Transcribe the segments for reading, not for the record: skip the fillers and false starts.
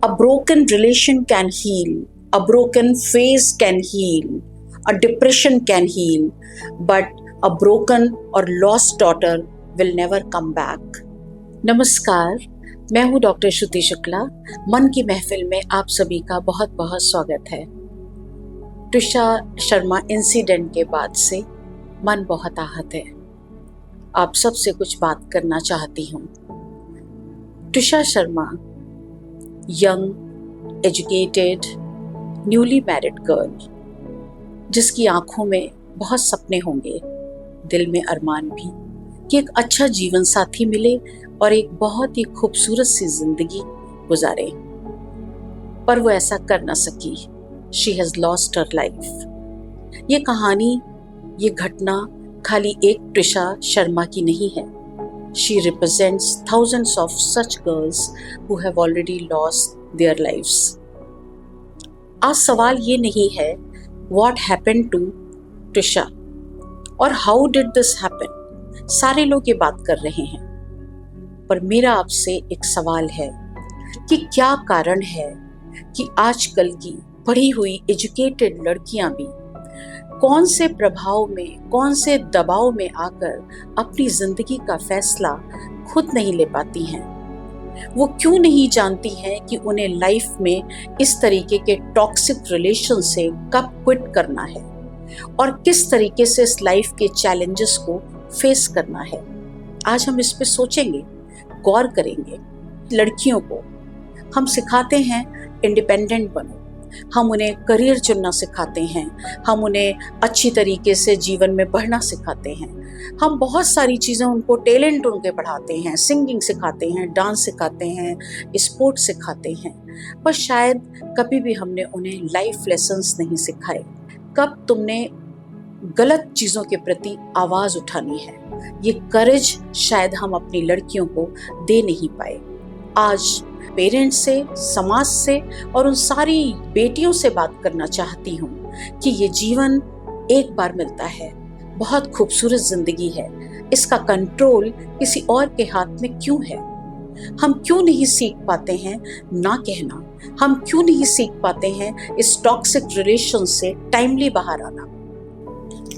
A broken relation can heal, a broken phase can heal, a depression can heal, but a broken or lost daughter will never come back. नमस्कार, मैं हूँ doctor श्रुति शुक्ला। मन की महफिल में आप सभी का बहुत बहुत स्वागत है। ट्विशा शर्मा इंसिडेंट के बाद से मन बहुत आहत है। आप सबसे कुछ बात करना चाहती हूँ। Twisha Sharma young, educated, newly married girl, जिसकी आंखों में बहुत सपने होंगे, दिल में अरमान भी कि एक अच्छा जीवन साथी मिले और एक बहुत ही खूबसूरत सी जिंदगी गुजारे, पर वो ऐसा कर ना सकी। She has lost her life. ये कहानी, ये घटना खाली एक ट्विशा शर्मा की नहीं है। She represents thousands of such girls who have already lost their lives. आज सवाल ये नहीं है what happened to Trisha और how did this happen. सारे लोग ये बात कर रहे हैं, पर मेरा आपसे एक सवाल है कि क्या कारण है कि आजकल की पढ़ी हुई एजुकेटेड लड़कियां भी कौन से प्रभाव में, कौन से दबाव में आकर अपनी जिंदगी का फैसला खुद नहीं ले पाती हैं। वो क्यों नहीं जानती हैं कि उन्हें लाइफ में इस तरीके के टॉक्सिक रिलेशन से कब क्विट करना है और किस तरीके से इस लाइफ के चैलेंजेस को फेस करना है। आज हम इस पे सोचेंगे, गौर करेंगे। लड़कियों को हम सिखाते हैं इंडिपेंडेंट बनो, हम उन्हें करियर चुनना सिखाते हैं, हम उन्हें अच्छी तरीके से जीवन में बढ़ना सिखाते हैं, हम बहुत सारी चीज़ें उनको, टैलेंट उनके बढ़ाते हैं, सिंगिंग सिखाते हैं, डांस सिखाते हैं, स्पोर्ट्स सिखाते हैं, पर शायद कभी भी हमने उन्हें लाइफ लेसन्स नहीं सिखाए। कब तुमने गलत चीज़ों के प्रति आवाज़ उठानी है, ये करेज शायद हम अपनी लड़कियों को दे नहीं पाए। आज पेरेंट्स से, समाज से और उन सारी बेटियों से बात करना चाहती हूँ कि ये जीवन एक बार मिलता है, बहुत खूबसूरत जिंदगी है, इसका कंट्रोल किसी और के हाथ में क्यों है। हम क्यों नहीं सीख पाते हैं ना कहना, हम क्यों नहीं सीख पाते हैं इस टॉक्सिक रिलेशन से टाइमली बाहर आना।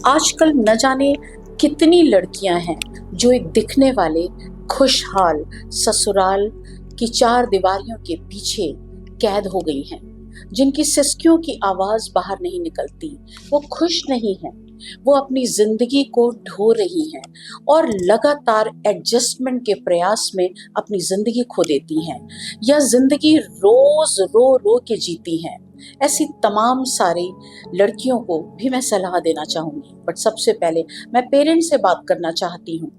आजकल न जाने कितनी लड़कियां हैं जो एक दिखने वाले खुशहाल ससुराल की चार दीवारियों के पीछे कैद हो गई हैं, जिनकी सिसकियों की आवाज बाहर नहीं निकलती। वो खुश नहीं हैं, वो अपनी जिंदगी को ढो रही हैं और लगातार एडजस्टमेंट के प्रयास में अपनी जिंदगी खो देती हैं या जिंदगी रोज रो रो के जीती हैं। ऐसी तमाम सारी लड़कियों को भी मैं सलाह देना चाहूँगी, बट सबसे पहले मैं पेरेंट्स से बात करना चाहती हूँ।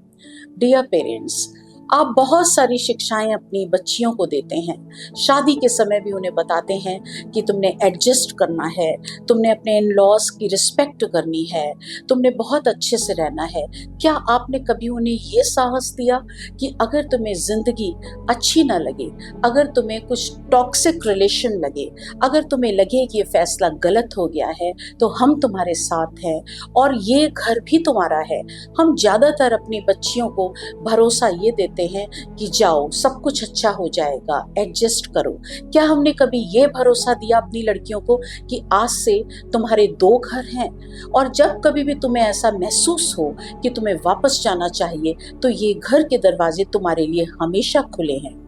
डियर पेरेंट्स, आप बहुत सारी शिक्षाएं अपनी बच्चियों को देते हैं। शादी के समय भी उन्हें बताते हैं कि तुमने एडजस्ट करना है, तुमने अपने इन लॉज की रिस्पेक्ट करनी है, तुमने बहुत अच्छे से रहना है। क्या आपने कभी उन्हें ये साहस दिया कि अगर तुम्हें ज़िंदगी अच्छी ना लगे, अगर तुम्हें कुछ टॉक्सिक रिलेशन लगे, अगर तुम्हें लगे कि ये फैसला गलत हो गया है, तो हम तुम्हारे साथ हैं और ये घर भी तुम्हारा है। हम ज़्यादातर अपनी बच्चियों को भरोसा ये देते हैं कि जाओ, सब कुछ अच्छा हो जाएगा, एडजस्ट करो। क्या हमने कभी ये भरोसा दिया अपनी लड़कियों को कि आज से तुम्हारे दो घर हैं और जब कभी भी तुम्हें ऐसा महसूस हो कि तुम्हें वापस जाना चाहिए तो ये घर के दरवाजे तुम्हारे लिए हमेशा खुले हैं।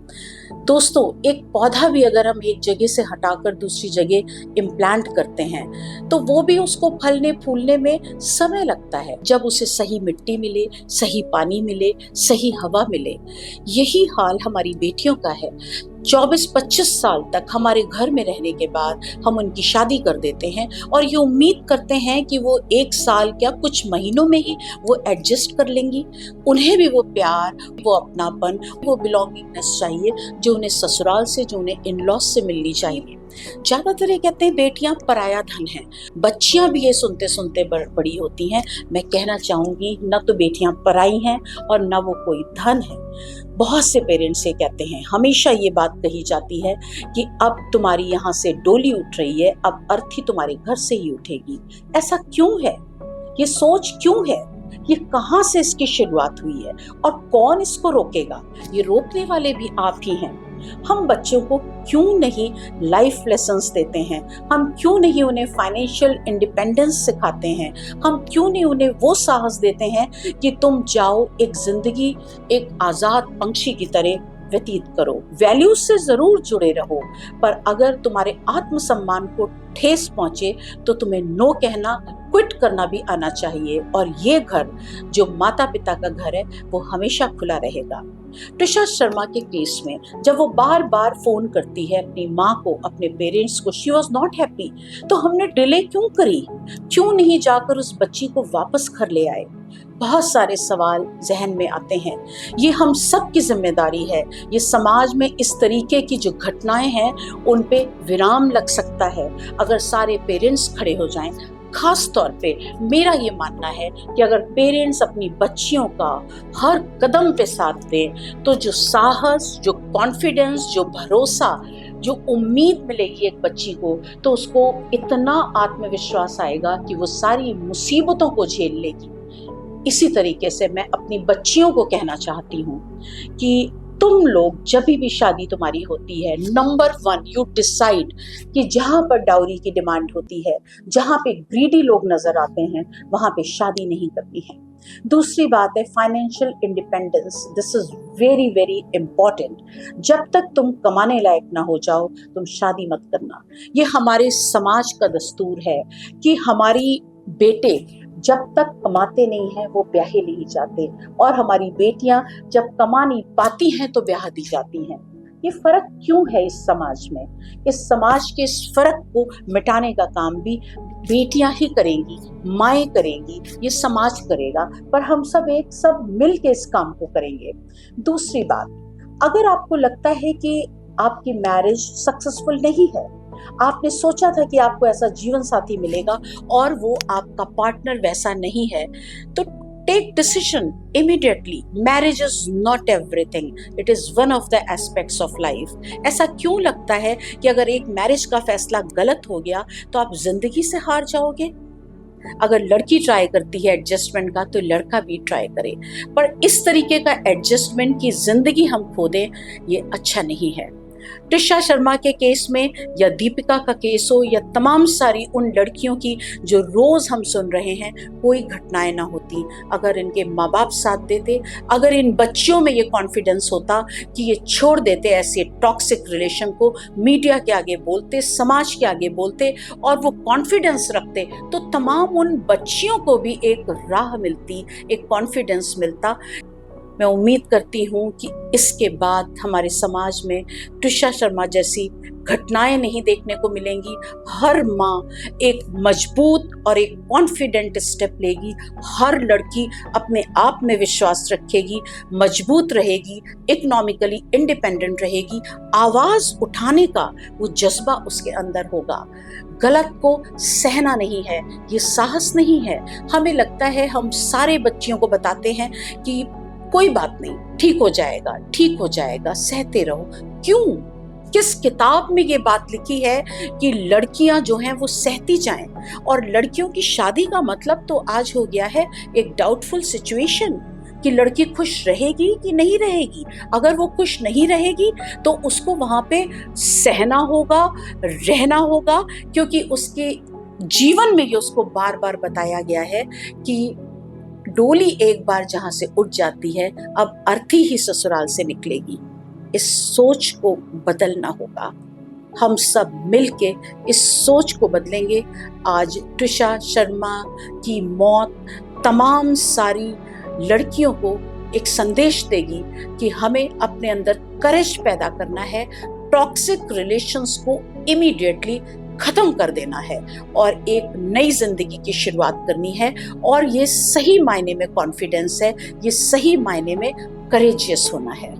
दोस्तों, एक पौधा भी अगर हम एक जगह से हटाकर दूसरी जगह इम्प्लांट करते हैं तो वो भी उसको फलने फूलने में समय लगता है, जब उसे सही मिट्टी मिले, सही पानी मिले, सही हवा मिले। यही हाल हमारी बेटियों का है। 24-25 साल तक हमारे घर में रहने के बाद हम उनकी शादी कर देते हैं और ये उम्मीद करते हैं कि वो 1 साल क्या कुछ महीनों में ही वो एडजस्ट कर लेंगी। उन्हें भी वो प्यार, वो अपनापन, वो बिलोंगिंगनेस चाहिए जो उन्हें ससुराल से, जो उन्हें इन लॉस से मिलनी चाहिए। ज्यादातर ये कहते हैं बेटियां पराया धन हैं। बच्चियां भी ये सुनते सुनते बड़ी होती हैं। मैं कहना चाहूंगी, न तो बेटियां पराई हैं और न वो कोई धन है। बहुत से पेरेंट्स ये कहते हैं, हमेशा ये बात कही जाती है कि अब तुम्हारी यहाँ से डोली उठ रही है, अब अर्थी तुम्हारे घर से ही उठेगी। ऐसा क्यों है? ये सोच क्यों है? ये कहाँ से इसकी शुरुआत हुई है और कौन इसको रोकेगा? ये रोकने वाले भी आप ही हैं। हम बच्चों को क्यों नहीं लाइफ लेसन्स देते हैं, हम क्यों नहीं उन्हें फाइनेंशियल इंडिपेंडेंस सिखाते हैं, हम क्यों नहीं उन्हें वो साहस देते हैं कि तुम जाओ एक जिंदगी एक आज़ाद पंछी की तरह व्यतीत करो। वैल्यूज से जरूर जुड़े रहो, पर अगर तुम्हारे आत्मसम्मान को ठेस पहुंचे तो तुम्हें नो कहना, क्विट करना भी आना चाहिए। और ये घर जो माता पिता का घर है वो हमेशा खुला रहेगा। ट्रिशा शर्मा के केस में जब वो बार बार फोन करती है अपनी माँ को, अपने पेरेंट्स को, शी वॉज नॉट हैप्पी, तो हमने डिले क्यों करी? क्यों नहीं जाकर उस बच्ची को वापस घर ले आए? बहुत सारे सवाल जहन में आते हैं। ये हम सब की जिम्मेदारी है। ये समाज में इस तरीके की जो घटनाएं हैं उन पे विराम लग सकता है अगर सारे पेरेंट्स खड़े हो जाएं। खास तौर पे मेरा ये मानना है कि अगर पेरेंट्स अपनी बच्चियों का हर कदम पे साथ दें तो जो साहस, जो कॉन्फिडेंस, जो भरोसा, जो उम्मीद मिलेगी एक बच्ची को, तो उसको इतना आत्मविश्वास आएगा कि वो सारी मुसीबतों को झेल लेगी। इसी तरीके से मैं अपनी बच्चियों को कहना चाहती हूँ कि तुम लोग जब भी शादी तुम्हारी होती है, नंबर 1 यू डिसाइड कि जहाँ पर डाउरी की डिमांड होती है, जहाँ पे ग्रीडी लोग नजर आते हैं, वहाँ पे शादी नहीं करनी है। दूसरी बात है financial independence. This is very very important. जब तक तुम कमाने लायक ना हो जाओ तुम शादी मत करना। ये हमारे समाज का दस्तूर है कि हमारी बेटे जब तक कमाते नहीं हैं वो ब्याहे नहीं जाते, और हमारी बेटियां जब कमा नहीं पाती हैं तो ब्याह दी जाती हैं। ये फर्क क्यों है इस समाज में? इस समाज के इस फर्क को मिटाने का काम भी बेटियां ही करेंगी, माएँ करेंगी, ये समाज करेगा, पर हम सब मिल के इस काम को करेंगे। दूसरी बात, अगर आपको लगता है कि आपकी मैरिज सक्सेसफुल नहीं है, आपने सोचा था कि आपको ऐसा जीवन साथी मिलेगा और वो आपका पार्टनर वैसा नहीं है, तो take decision immediately. Marriage is not everything, it is one of the aspects of life. ऐसा क्यों लगता है कि अगर एक मैरिज का फैसला गलत हो गया तो आप जिंदगी से हार जाओगे? अगर लड़की ट्राई करती है एडजस्टमेंट का तो लड़का भी ट्राई करे, पर इस तरीके का एडजस्टमेंट की जिंदगी हम खो दें, ये अच्छा नहीं है। ट्रिशा शर्मा के केस में या दीपिका का केस हो या तमाम सारी उन लड़कियों की जो रोज हम सुन रहे हैं, कोई घटनाएं ना होती अगर इनके माँ बाप साथ देते, अगर इन बच्चियों में ये कॉन्फिडेंस होता कि ये छोड़ देते ऐसे टॉक्सिक रिलेशन को, मीडिया के आगे बोलते, समाज के आगे बोलते और वो कॉन्फिडेंस रखते, तो तमाम उन बच्चियों को भी एक राह मिलती, एक कॉन्फिडेंस मिलता। मैं उम्मीद करती हूँ कि इसके बाद हमारे समाज में ट्रिशा शर्मा जैसी घटनाएं नहीं देखने को मिलेंगी। हर माँ एक मजबूत और एक कॉन्फिडेंट स्टेप लेगी, हर लड़की अपने आप में विश्वास रखेगी, मजबूत रहेगी, इकोनॉमिकली इंडिपेंडेंट रहेगी, आवाज़ उठाने का वो जज्बा उसके अंदर होगा। गलत को सहना नहीं है, ये साहस नहीं है। हमें लगता है हम सारे बच्चियों को बताते हैं कि कोई बात नहीं, ठीक हो जाएगा, ठीक हो जाएगा, सहते रहो। क्यों? किस किताब में ये बात लिखी है कि लड़कियां जो हैं वो सहती जाएं? और लड़कियों की शादी का मतलब तो आज हो गया है एक डाउटफुल सिचुएशन कि लड़की खुश रहेगी कि नहीं रहेगी। अगर वो खुश नहीं रहेगी तो उसको वहां पे सहना होगा, रहना होगा, क्योंकि उसके जीवन में ये उसको बार बार बताया गया है कि डोली एक बार जहां से उठ जाती है अब अर्थी ही ससुराल से निकलेगी। इस सोच को बदलना होगा। हम सब मिलके इस सोच को बदलेंगे। आज ट्रिशा शर्मा की मौत तमाम सारी लड़कियों को एक संदेश देगी कि हमें अपने अंदर करेज पैदा करना है, टॉक्सिक रिलेशंस को इमीडिएटली खत्म कर देना है और एक नई जिंदगी की शुरुआत करनी है। और ये सही मायने में कॉन्फिडेंस है, ये सही मायने में करेजियस होना है।